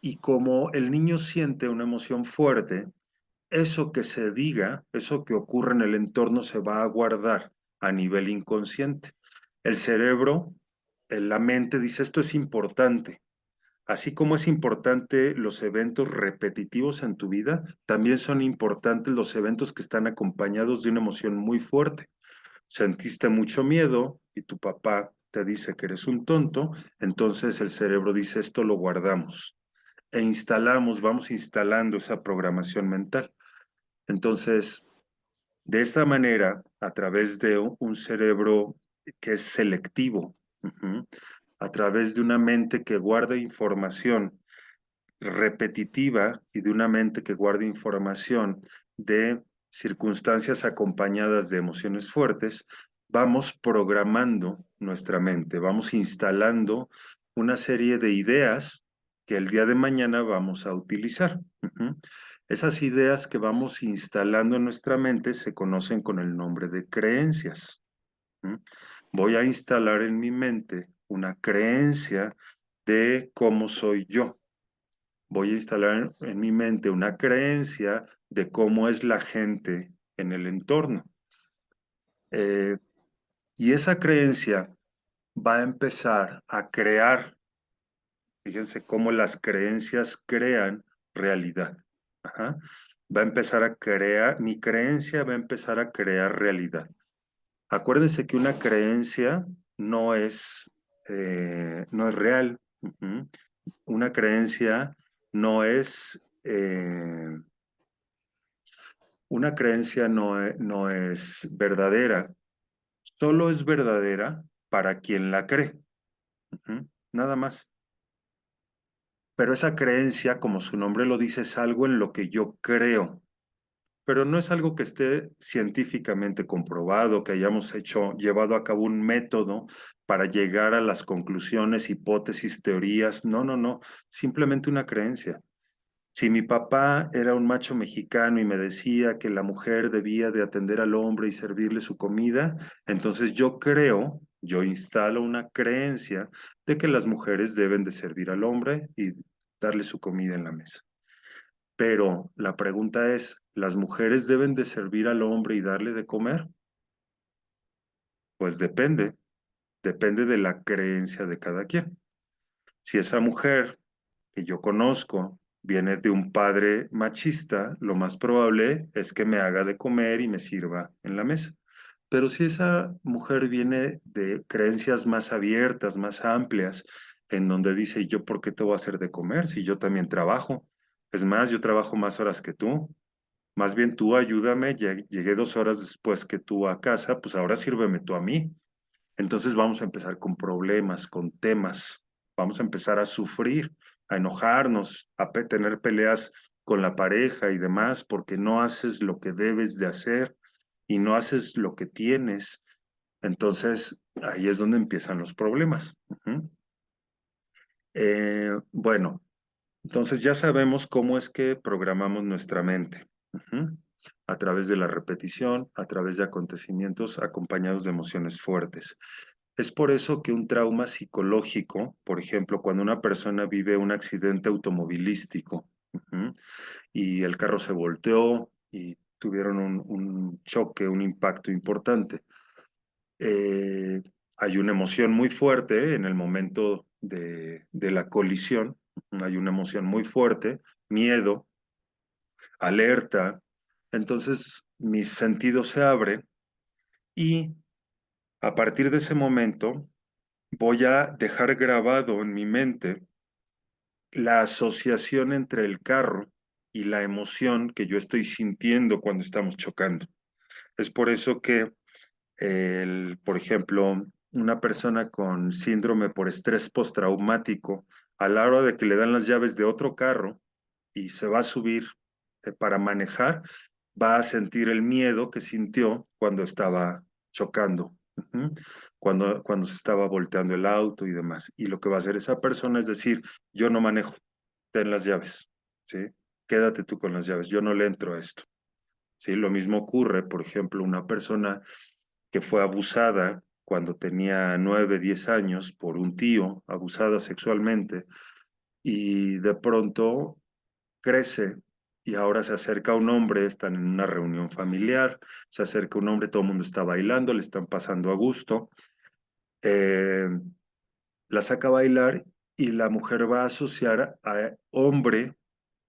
y como el niño siente una emoción fuerte, eso que se diga, eso que ocurre en el entorno se va a guardar a nivel inconsciente. El cerebro, la mente dice, esto es importante. Así como es importante los eventos repetitivos en tu vida, también son importantes los eventos que están acompañados de una emoción muy fuerte. Sentiste mucho miedo y tu papá te dice que eres un tonto, entonces el cerebro dice, esto lo guardamos e instalamos, vamos instalando esa programación mental. Entonces, de esta manera, a través de un cerebro que es selectivo, a través de una mente que guarda información repetitiva y de una mente que guarda información de circunstancias acompañadas de emociones fuertes, vamos programando nuestra mente, vamos instalando una serie de ideas que el día de mañana vamos a utilizar. Esas ideas que vamos instalando en nuestra mente se conocen con el nombre de creencias. Voy a instalar en mi mente una creencia de cómo soy yo. Voy a instalar en mi mente una creencia de cómo es la gente en el entorno. Y esa creencia va a empezar a crear, fíjense cómo las creencias crean realidad. Ajá. Va a empezar a crear, mi creencia va a empezar a crear realidad. Acuérdense que una creencia no es real. Una creencia no es, una creencia no es verdadera, solo es verdadera para quien la cree. Nada más. Pero esa creencia, como su nombre lo dice, es algo en lo que yo creo. Pero no es algo que esté científicamente comprobado, que hayamos llevado a cabo un método para llegar a las conclusiones, hipótesis, teorías. No, no, no. Simplemente una creencia. Si mi papá era un macho mexicano y me decía que la mujer debía de atender al hombre y servirle su comida, entonces yo instalo una creencia de que las mujeres deben de servir al hombre y darle su comida en la mesa. Pero la pregunta es, ¿las mujeres deben de servir al hombre y darle de comer? Pues depende de la creencia de cada quien. Si esa mujer que yo conozco viene de un padre machista, lo más probable es que me haga de comer y me sirva en la mesa. Pero si esa mujer viene de creencias más abiertas, más amplias, en donde dice, ¿yo por qué te voy a hacer de comer si yo también trabajo? Es más, yo trabajo más horas que tú. Más bien tú ayúdame, llegué 2 horas después que tú a casa, pues ahora sírveme tú a mí. Entonces vamos a empezar con problemas, con temas, vamos a empezar a sufrir, a enojarnos, a tener peleas con la pareja y demás, porque no haces lo que debes de hacer y no haces lo que tienes. Entonces ahí es donde empiezan los problemas. Bueno, entonces ya sabemos cómo es que programamos nuestra mente. A través de la repetición, a través de acontecimientos acompañados de emociones fuertes. Es por eso que un trauma psicológico, por ejemplo, cuando una persona vive un accidente automovilístico y el carro se volteó y tuvieron un choque, un impacto importante, eh, hay una emoción muy fuerte en el momento de la colisión, hay una emoción muy fuerte, miedo, alerta, entonces mis sentidos se abren y a partir de ese momento voy a dejar grabado en mi mente la asociación entre el carro y la emoción que yo estoy sintiendo cuando estamos chocando. Es por eso que, por ejemplo, una persona con síndrome por estrés postraumático A la hora de que le dan las llaves de otro carro y se va a subir para manejar, va a sentir el miedo que sintió cuando estaba chocando, cuando se estaba volteando el auto y demás. Y lo que va a hacer esa persona es decir, yo no manejo, ten las llaves, ¿sí? Quédate tú con las llaves, yo no le entro a esto. ¿Sí? Lo mismo ocurre, por ejemplo, una persona que fue abusada cuando tenía 9, 10 años por un tío, abusada sexualmente, y de pronto crece y ahora se acerca un hombre, están en una reunión familiar, se acerca un hombre, todo el mundo está bailando, le están pasando a gusto, eh, la saca a bailar y la mujer va a asociar a hombre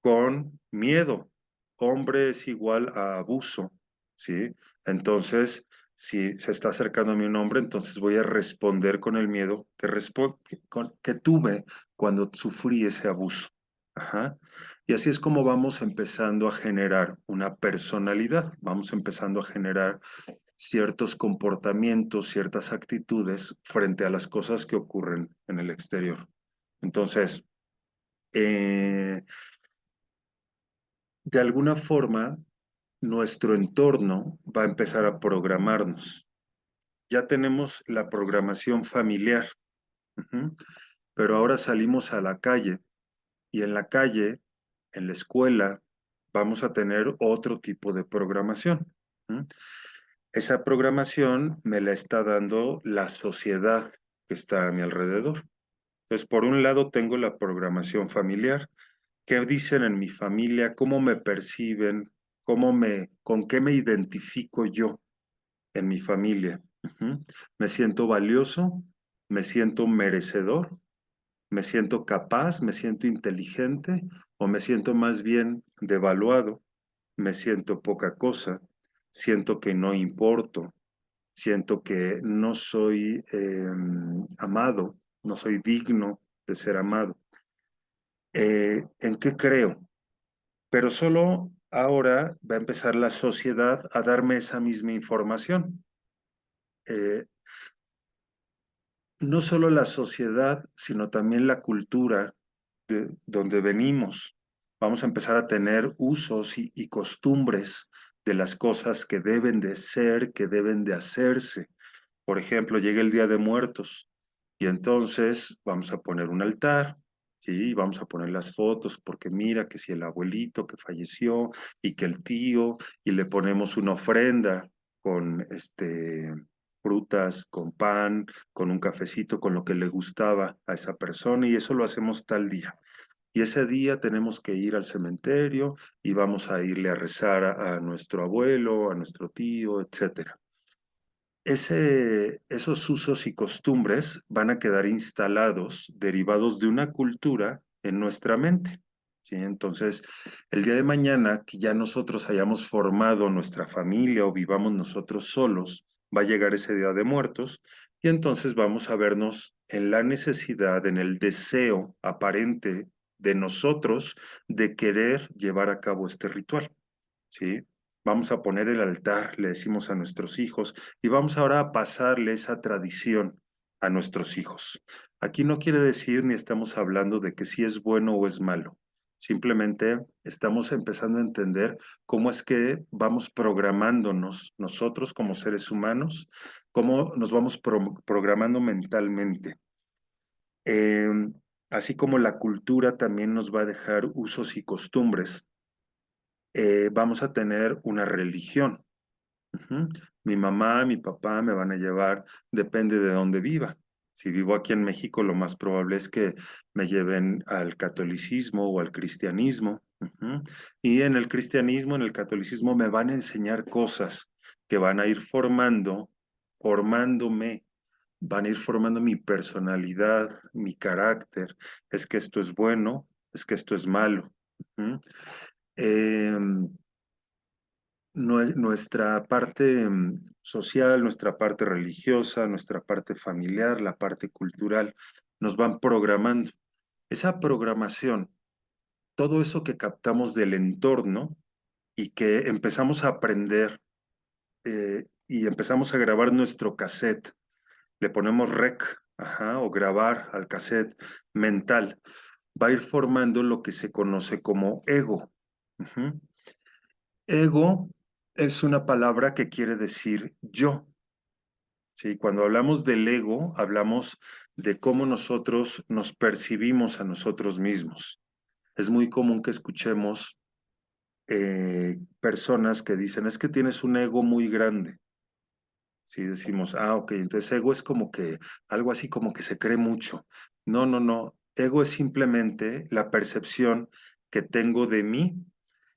con miedo. Hombre es igual a abuso, ¿sí? Entonces, si se está acercando a mí un hombre, entonces voy a responder con el miedo que tuve cuando sufrí ese abuso. Ajá. Y así es como vamos empezando a generar una personalidad, vamos empezando a generar ciertos comportamientos, ciertas actitudes frente a las cosas que ocurren en el exterior. Entonces, de alguna forma, nuestro entorno va a empezar a programarnos. Ya tenemos la programación familiar, pero ahora salimos a la calle y en la calle, en la escuela, vamos a tener otro tipo de programación. Esa programación me la está dando la sociedad que está a mi alrededor. Entonces, por un lado tengo la programación familiar. ¿Qué dicen en mi familia? ¿Cómo me perciben? ¿Con qué me identifico yo en mi familia? ¿Me siento valioso? ¿Me siento merecedor? ¿Me siento capaz? ¿Me siento inteligente? ¿O me siento más bien devaluado? ¿Me siento poca cosa? ¿Siento que no importo? ¿Siento que no soy amado? ¿No soy digno de ser amado? ¿En qué creo? Pero solo ahora va a empezar la sociedad a darme esa misma información. Eh, no solo la sociedad, sino también la cultura de donde venimos. Vamos a empezar a tener usos y costumbres de las cosas que deben de ser, que deben de hacerse. Por ejemplo, llega el Día de Muertos y entonces vamos a poner un altar, ¿sí? Vamos a poner las fotos porque mira que si el abuelito que falleció y que el tío y le ponemos una ofrenda con frutas, con pan, con un cafecito, con lo que le gustaba a esa persona y eso lo hacemos tal día. Y ese día tenemos que ir al cementerio y vamos a irle a rezar a nuestro abuelo, a nuestro tío, etcétera. Esos usos y costumbres van a quedar instalados, derivados de una cultura en nuestra mente. ¿Sí? Entonces, el día de mañana que ya nosotros hayamos formado nuestra familia o vivamos nosotros solos, va a llegar ese Día de Muertos y entonces vamos a vernos en la necesidad, en el deseo aparente de nosotros de querer llevar a cabo este ritual. ¿Sí? Vamos a poner el altar, le decimos a nuestros hijos, y vamos ahora a pasarle esa tradición a nuestros hijos. Aquí no quiere decir ni estamos hablando de que si es bueno o es malo. Simplemente estamos empezando a entender cómo es que vamos programándonos nosotros como seres humanos, cómo nos vamos programando mentalmente. Eh, Así como la cultura también nos va a dejar usos y costumbres, vamos a tener una religión. Mi mamá, mi papá me van a llevar, depende de dónde viva. Si vivo aquí en México, lo más probable es que me lleven al catolicismo o al cristianismo. Y en el cristianismo, en el catolicismo, me van a enseñar cosas que van a ir formándome, van a ir formando mi personalidad, mi carácter. Es que esto es bueno, es que esto es malo. Ujú. Em, Nuestra parte social, nuestra parte religiosa, nuestra parte familiar, la parte cultural, nos van programando. Esa programación, todo eso que captamos del entorno y que empezamos a aprender y empezamos a grabar nuestro cassette, le ponemos rec o grabar al cassette mental, va a ir formando lo que se conoce como ego. Ego es una palabra que quiere decir yo. Sí, cuando hablamos del ego, hablamos de cómo nosotros nos percibimos a nosotros mismos. Es muy común que escuchemos personas que dicen, es que tienes un ego muy grande. Sí, decimos, ok, entonces ego es como que algo así como que se cree mucho. No, no, no. Ego es simplemente la percepción que tengo de mí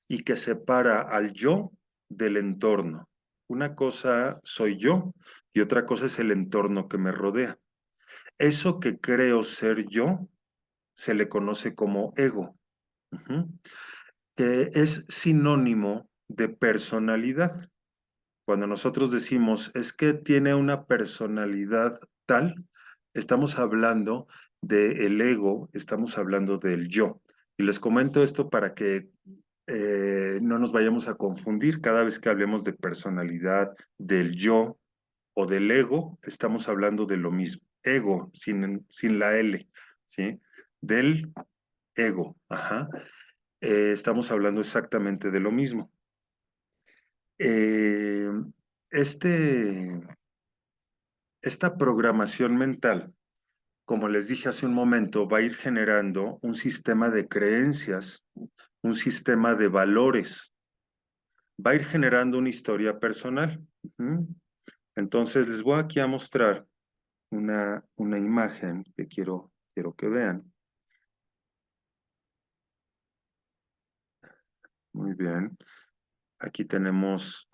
y que separa al yo del entorno. Una cosa soy yo y otra cosa es el entorno que me rodea. Eso que creo ser yo se le conoce como ego, que es sinónimo de personalidad. Cuando nosotros decimos es que tiene una personalidad tal, estamos hablando del ego, estamos hablando del yo. Y les comento esto para que no nos vayamos a confundir cada vez que hablemos de personalidad, del yo o del ego, estamos hablando de lo mismo. Ego, sin la L, ¿sí? Del ego, estamos hablando exactamente de lo mismo. Eh, esta programación mental, como les dije hace un momento, va a ir generando un sistema de creencias, un sistema de valores, va a ir generando una historia personal. Entonces les voy aquí a mostrar una imagen que quiero que vean. Muy bien. Aquí tenemos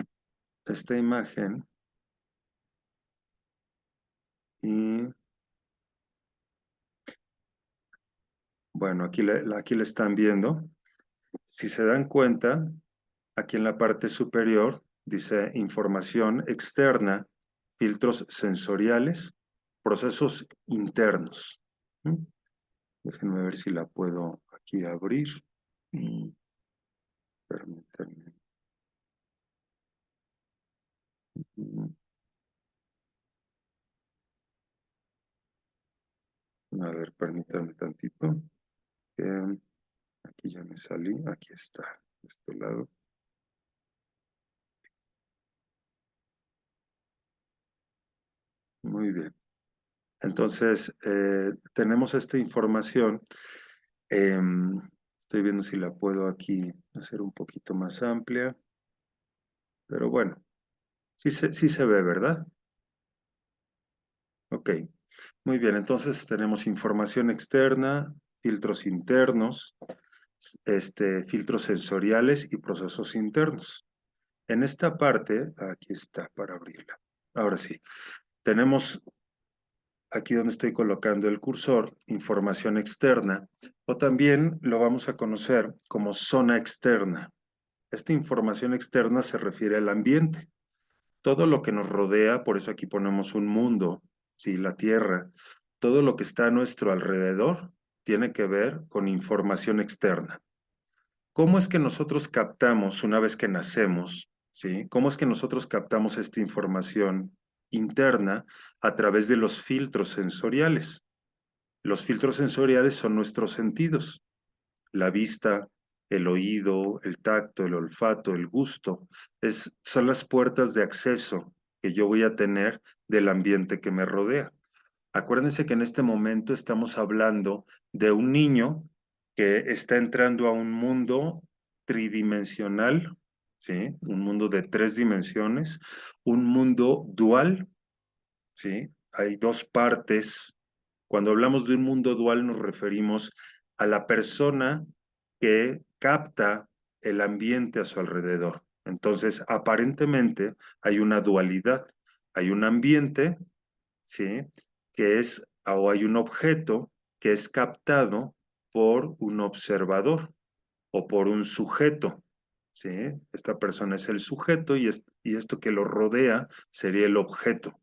esta imagen y bueno, aquí la están viendo. Si se dan cuenta, aquí en la parte superior dice información externa, filtros sensoriales, procesos internos. Déjenme ver si la puedo aquí abrir. Permítanme. A ver, permítanme tantito. Aquí ya me salí. Aquí está, de este lado. Muy bien. Entonces, tenemos esta información. Estoy viendo si la puedo aquí hacer un poquito más amplia. Pero bueno, sí se ve, ¿verdad? Ok. Muy bien, entonces tenemos información externa, filtros internos, filtros sensoriales y procesos internos. En esta parte, aquí está para abrirla. Ahora sí, tenemos aquí donde estoy colocando el cursor, información externa, o también lo vamos a conocer como zona externa. Esta información externa se refiere al ambiente. Todo lo que nos rodea, por eso aquí ponemos un mundo, ¿sí? La Tierra, todo lo que está a nuestro alrededor tiene que ver con información externa. ¿Cómo es que nosotros captamos una vez que nacemos, ¿sí? ¿Cómo es que nosotros captamos esta información interna a través de los filtros sensoriales? Los filtros sensoriales son nuestros sentidos, la vista, el oído, el tacto, el olfato, el gusto, son las puertas de acceso que yo voy a tener del ambiente que me rodea. Acuérdense que en este momento estamos hablando de un niño que está entrando a un mundo tridimensional, ¿sí? Un mundo de 3 dimensiones, un mundo dual, ¿sí? Hay dos partes. Cuando hablamos de un mundo dual nos referimos a la persona que capta el ambiente a su alrededor. Entonces, aparentemente hay una dualidad. Hay un ambiente, ¿sí? Que es, o hay un objeto que es captado por un observador o por un sujeto, ¿sí? Esta persona es el sujeto y esto que lo rodea sería el objeto.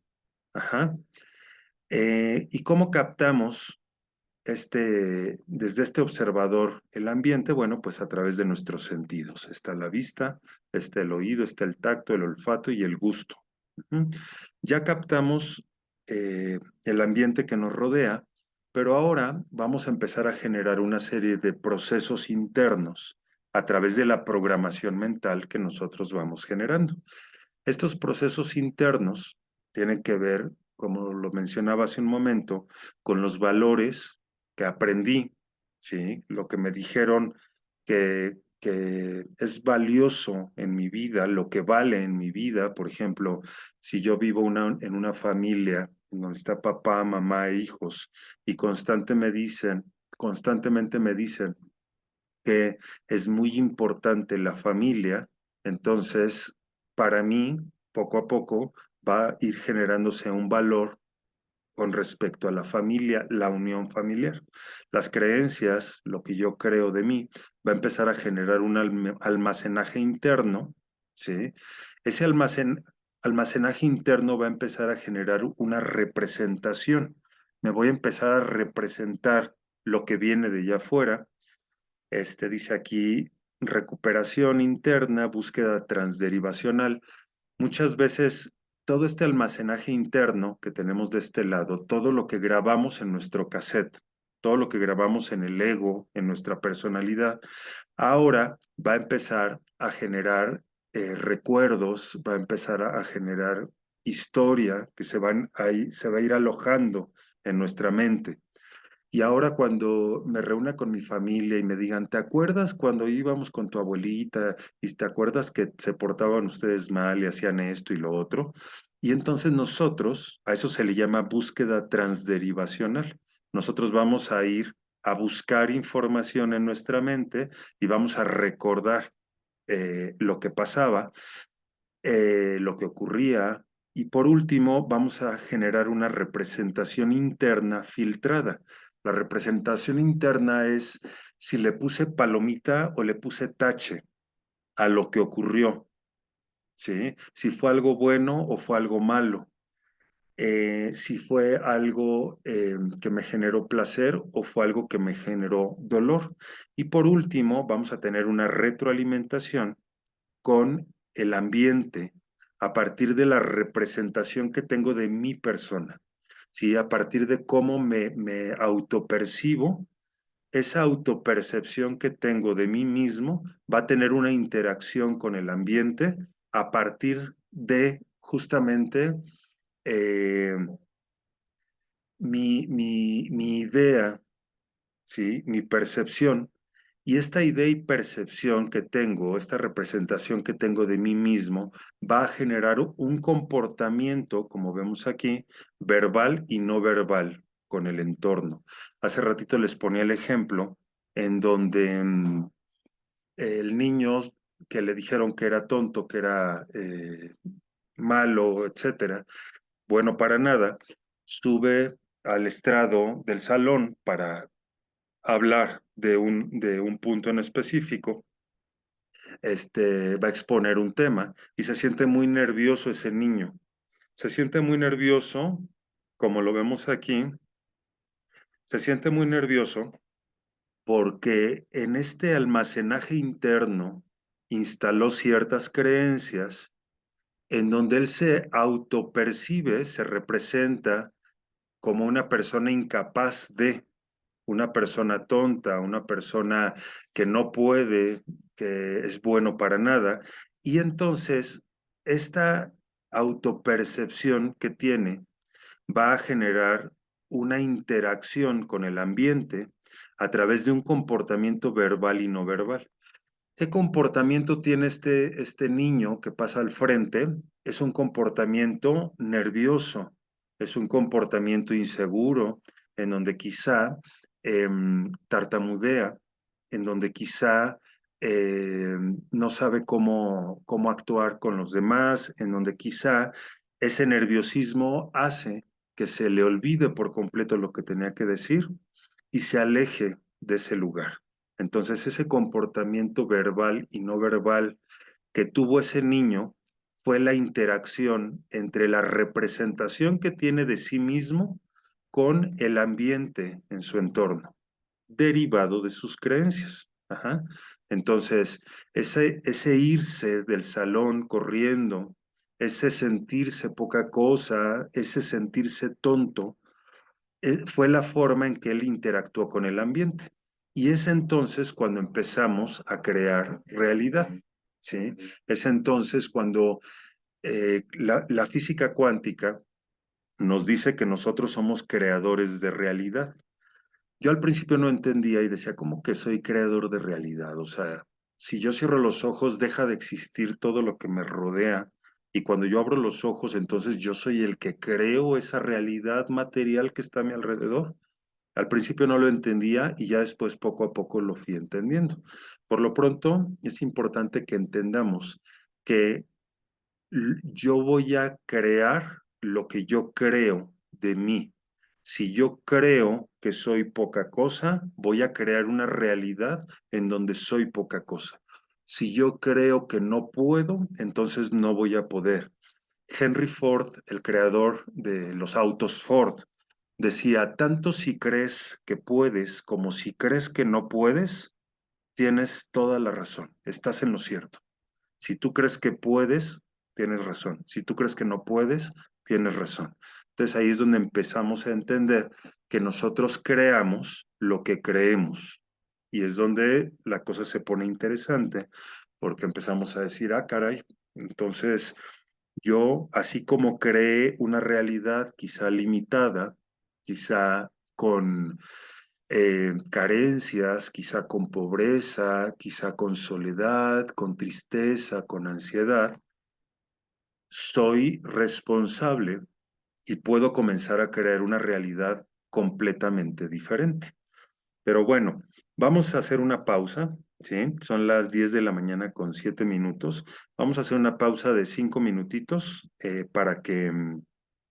¿Y cómo captamos desde este observador el ambiente? Bueno, pues a través de nuestros sentidos. Está la vista, está el oído, está el tacto, el olfato y el gusto. Ya captamos el ambiente que nos rodea, pero ahora vamos a empezar a generar una serie de procesos internos a través de la programación mental que nosotros vamos generando. Estos procesos internos tienen que ver, como lo mencionaba hace un momento, con los valores que aprendí, ¿sí? Lo que me dijeron que es valioso en mi vida, lo que vale en mi vida. Por ejemplo, si yo vivo en una familia donde está papá, mamá e hijos y constantemente me dicen que es muy importante la familia, entonces para mí, poco a poco, va a ir generándose un valor con respecto a la familia, la unión familiar. Las creencias, lo que yo creo de mí, va a empezar a generar un almacenaje interno, ¿sí? Ese almacenaje interno va a empezar a generar una representación. Me voy a empezar a representar lo que viene de allá afuera. Dice aquí, recuperación interna, búsqueda transderivacional. Muchas veces todo este almacenaje interno que tenemos de este lado, todo lo que grabamos en nuestro cassette, todo lo que grabamos en el ego, en nuestra personalidad, ahora va a empezar a generar recuerdos, va a empezar a generar historia que se va a ir alojando en nuestra mente. Y ahora cuando me reúna con mi familia y me digan, ¿te acuerdas cuando íbamos con tu abuelita y te acuerdas que se portaban ustedes mal y hacían esto y lo otro? Y entonces nosotros, a eso se le llama búsqueda transderivacional. Nosotros vamos a ir a buscar información en nuestra mente y vamos a recordar lo que pasaba, lo que ocurría. Y por último, vamos a generar una representación interna filtrada. La representación interna es si le puse palomita o le puse tache a lo que ocurrió, ¿sí? Si fue algo bueno o fue algo malo. Si fue algo que me generó placer o fue algo que me generó dolor. Y por último, vamos a tener una retroalimentación con el ambiente a partir de la representación que tengo de mi persona, ¿sí? A partir de cómo me autopercibo, esa autopercepción que tengo de mí mismo va a tener una interacción con el ambiente a partir de justamente eh, mi idea, ¿sí? Mi percepción. Y esta idea y percepción que tengo, esta representación que tengo de mí mismo, va a generar un comportamiento, como vemos aquí, verbal y no verbal con el entorno. Hace ratito les ponía el ejemplo en donde el niño que le dijeron que era tonto, que era malo, etcétera, bueno para nada, sube al estrado del salón para hablar de un punto en específico, va a exponer un tema y se siente muy nervioso ese niño. Se siente muy nervioso, como lo vemos aquí, se siente muy nervioso porque en este almacenaje interno instaló ciertas creencias en donde él se autopercibe, se representa como una persona incapaz de, una persona tonta, una persona que no puede, que es bueno para nada. Y entonces, esta autopercepción que tiene va a generar una interacción con el ambiente a través de un comportamiento verbal y no verbal. ¿Qué comportamiento tiene este niño que pasa al frente? Es un comportamiento nervioso, es un comportamiento inseguro, en donde quizá tartamudea, en donde quizá no sabe cómo actuar con los demás, en donde quizá ese nerviosismo hace que se le olvide por completo lo que tenía que decir y se aleje de ese lugar. Entonces, ese comportamiento verbal y no verbal que tuvo ese niño fue la interacción entre la representación que tiene de sí mismo con el ambiente en su entorno, derivado de sus creencias. Entonces, ese irse del salón corriendo, ese sentirse poca cosa, ese sentirse tonto, fue la forma en que él interactuó con el ambiente. Y es entonces cuando empezamos a crear realidad, ¿sí? Es entonces cuando la física cuántica nos dice que nosotros somos creadores de realidad. Yo al principio no entendía y decía, ¿cómo que soy creador de realidad? O sea, si yo cierro los ojos, deja de existir todo lo que me rodea. Y cuando yo abro los ojos, entonces yo soy el que creo esa realidad material que está a mi alrededor. Al principio no lo entendía y ya después poco a poco lo fui entendiendo. Por lo pronto, es importante que entendamos que yo voy a crear lo que yo creo de mí. Si yo creo que soy poca cosa, voy a crear una realidad en donde soy poca cosa. Si yo creo que no puedo, entonces no voy a poder. Henry Ford, el creador de los autos Ford, decía, tanto si crees que puedes como si crees que no puedes, tienes toda la razón, estás en lo cierto. Si tú crees que puedes, tienes razón. Si tú crees que no puedes, tienes razón. Entonces ahí es donde empezamos a entender que nosotros creamos lo que creemos. Y es donde la cosa se pone interesante, porque empezamos a decir, ah, caray, entonces yo, así como creé una realidad quizá limitada, quizá con carencias, quizá con pobreza, quizá con soledad, con tristeza, con ansiedad, soy responsable y puedo comenzar a crear una realidad completamente diferente. Pero bueno, vamos a hacer una pausa, ¿sí? Son las 10 de la mañana con 7 minutos. Vamos a hacer una pausa de 5 minutitos para que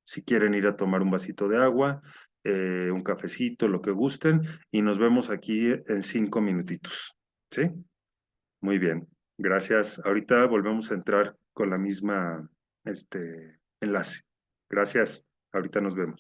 si quieren ir a tomar un vasito de agua, un cafecito, lo que gusten, y nos vemos aquí en 5 minutitos, ¿sí? Muy bien, gracias. Ahorita volvemos a entrar con la misma enlace. Gracias, ahorita nos vemos.